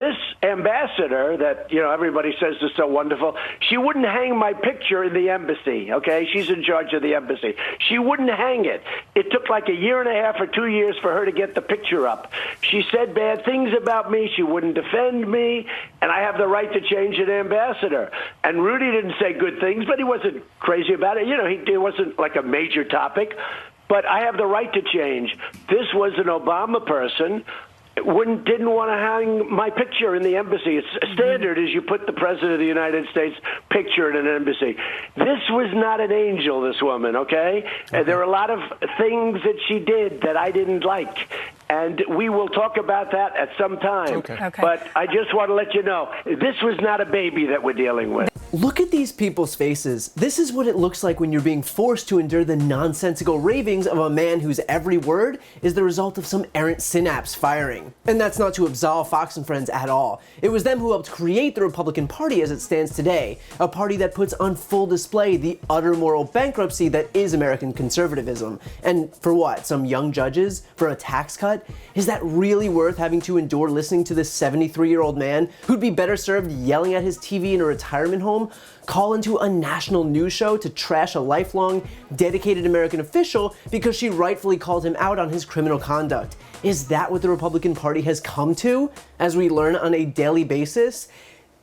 This ambassador that, everybody says is so wonderful, she wouldn't hang my picture in the embassy, okay? She's in charge of the embassy. She wouldn't hang it. It took like a year and a half or 2 years for her to get the picture up. She said bad things about me. She wouldn't defend me, and I have the right to change an ambassador. And Rudy didn't say good things, but he wasn't crazy about it. It wasn't like a major topic. But I have the right to change. This was an Obama person. Didn't want to hang my picture in the embassy. It's standard is you put the President of the United States picture in an embassy. This was not an angel, this woman, okay? There are a lot of things that she did that I didn't like. And we will talk about that at some time. Okay. But I just want to let you know, this was not a baby that we're dealing with. Look at these people's faces. This is what it looks like when you're being forced to endure the nonsensical ravings of a man whose every word is the result of some errant synapse firing. And that's not to absolve Fox and Friends at all. It was them who helped create the Republican Party as it stands today, a party that puts on full display the utter moral bankruptcy that is American conservatism. And for what? Some young judges? For a tax cut? Is that really worth having to endure listening to this 73-year-old man who'd be better served yelling at his TV in a retirement home, call into a national news show to trash a lifelong, dedicated American official because she rightfully called him out on his criminal conduct? Is that what the Republican Party has come to, as we learn on a daily basis?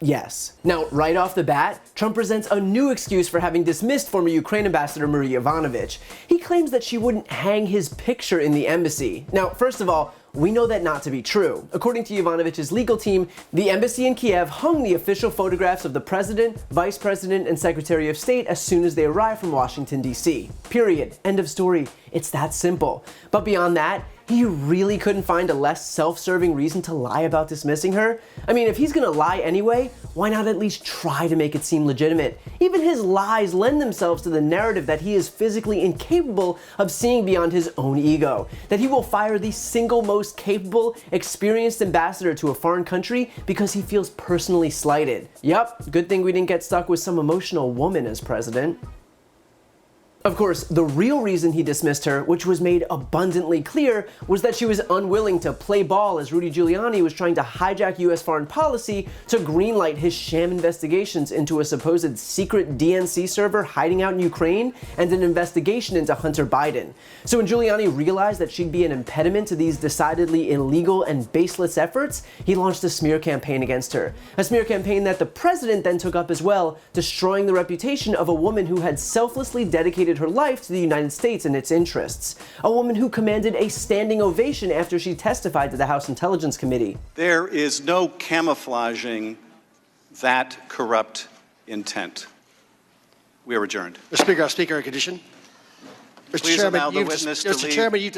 Yes. Now, right off the bat, Trump presents a new excuse for having dismissed former Ukraine ambassador Marie Yovanovitch. He claims that she wouldn't hang his picture in the embassy. Now, first of all, we know that not to be true. According to Yovanovitch's legal team, the embassy in Kiev hung the official photographs of the president, vice president, and secretary of state as soon as they arrived from Washington, D.C. Period. End of story. It's that simple. But beyond that, he really couldn't find a less self-serving reason to lie about dismissing her? I mean, if he's gonna lie anyway, why not at least try to make it seem legitimate? Even his lies lend themselves to the narrative that he is physically incapable of seeing beyond his own ego, that he will fire the single most capable, experienced ambassador to a foreign country because he feels personally slighted. Yup, good thing we didn't get stuck with some emotional woman as president. Of course, the real reason he dismissed her, which was made abundantly clear, was that she was unwilling to play ball as Rudy Giuliani was trying to hijack US foreign policy to greenlight his sham investigations into a supposed secret DNC server hiding out in Ukraine and an investigation into Hunter Biden. So when Giuliani realized that she'd be an impediment to these decidedly illegal and baseless efforts, he launched a smear campaign against her. A smear campaign that the president then took up as well, destroying the reputation of a woman who had selflessly dedicated her life to the United States and its interests. A woman who commanded a standing ovation after she testified to the House Intelligence Committee. There is no camouflaging that corrupt intent. We are adjourned. Mr. Speaker, in condition. Mr. Chairman, you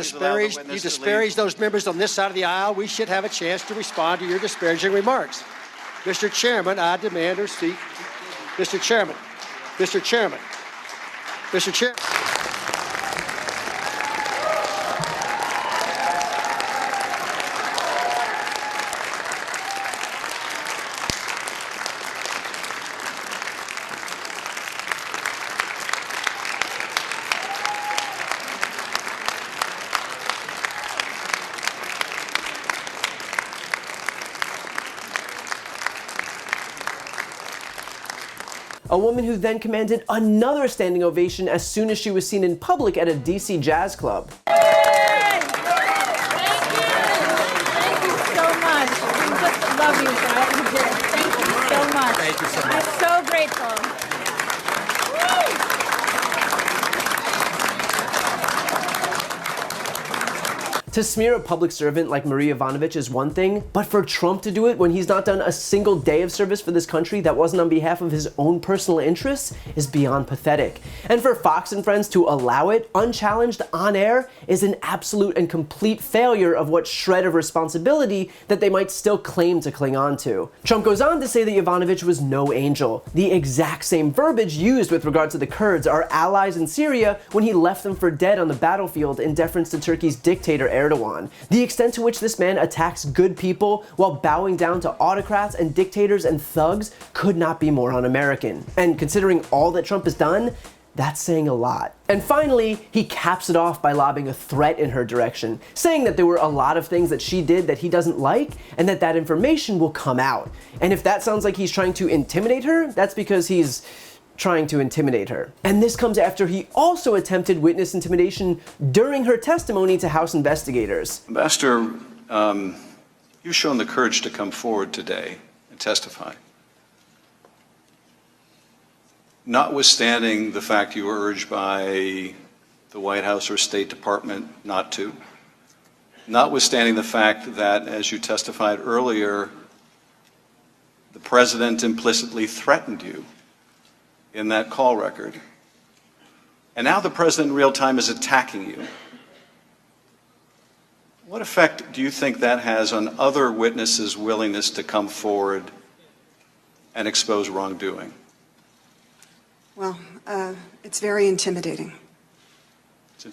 disparaged those members on this side of the aisle. We should have a chance to respond to your disparaging remarks. Mr. Chairman, I demand or speak. Mr. Chairman. Mr. Chairman. Mr. Chair. A woman who then commanded another standing ovation as soon as she was seen in public at a DC jazz club. Thank you so much. We just love you guys. Thank you so much. Thank you so much. I'm so grateful. To smear a public servant like Marie Yovanovitch is one thing, but for Trump to do it when he's not done a single day of service for this country that wasn't on behalf of his own personal interests is beyond pathetic. And for Fox and Friends to allow it, unchallenged, on air, is an absolute and complete failure of what shred of responsibility that they might still claim to cling on to. Trump goes on to say that Yovanovitch was no angel, the exact same verbiage used with regard to the Kurds, our allies in Syria, when he left them for dead on the battlefield in deference to Turkey's dictator Erdogan. The extent to which this man attacks good people while bowing down to autocrats and dictators and thugs could not be more un-American. And considering all that Trump has done, That's saying a lot. And finally, he caps it off by lobbing a threat in her direction, saying that there were a lot of things that she did that he doesn't like, and that information will come out. And if that sounds like he's trying to intimidate her, that's because he's trying to intimidate her. And this comes after he also attempted witness intimidation during her testimony to House investigators. Ambassador, you've shown the courage to come forward today and testify. Notwithstanding the fact you were urged by the White House or State Department not to, notwithstanding the fact that, as you testified earlier, the president implicitly threatened you in that call record, and now the president in real time is attacking you. What effect do you think that has on other witnesses' willingness to come forward and expose wrongdoing? Well, it's very intimidating. It's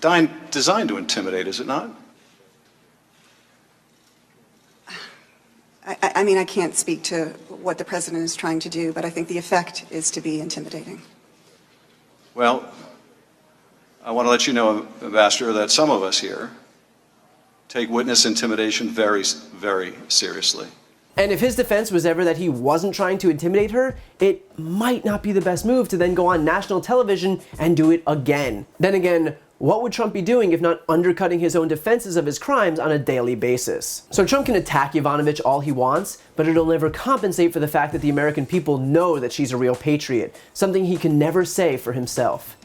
designed to intimidate, is it not? I mean, I can't speak to what the president is trying to do, but I think the effect is to be intimidating. Well, I want to let you know, Ambassador, that some of us here take witness intimidation very, very seriously. And if his defense was ever that he wasn't trying to intimidate her, it might not be the best move to then go on national television and do it again. Then again, what would Trump be doing if not undercutting his own defenses of his crimes on a daily basis? So Trump can attack Yovanovitch all he wants, but it'll never compensate for the fact that the American people know that she's a real patriot, something he can never say for himself.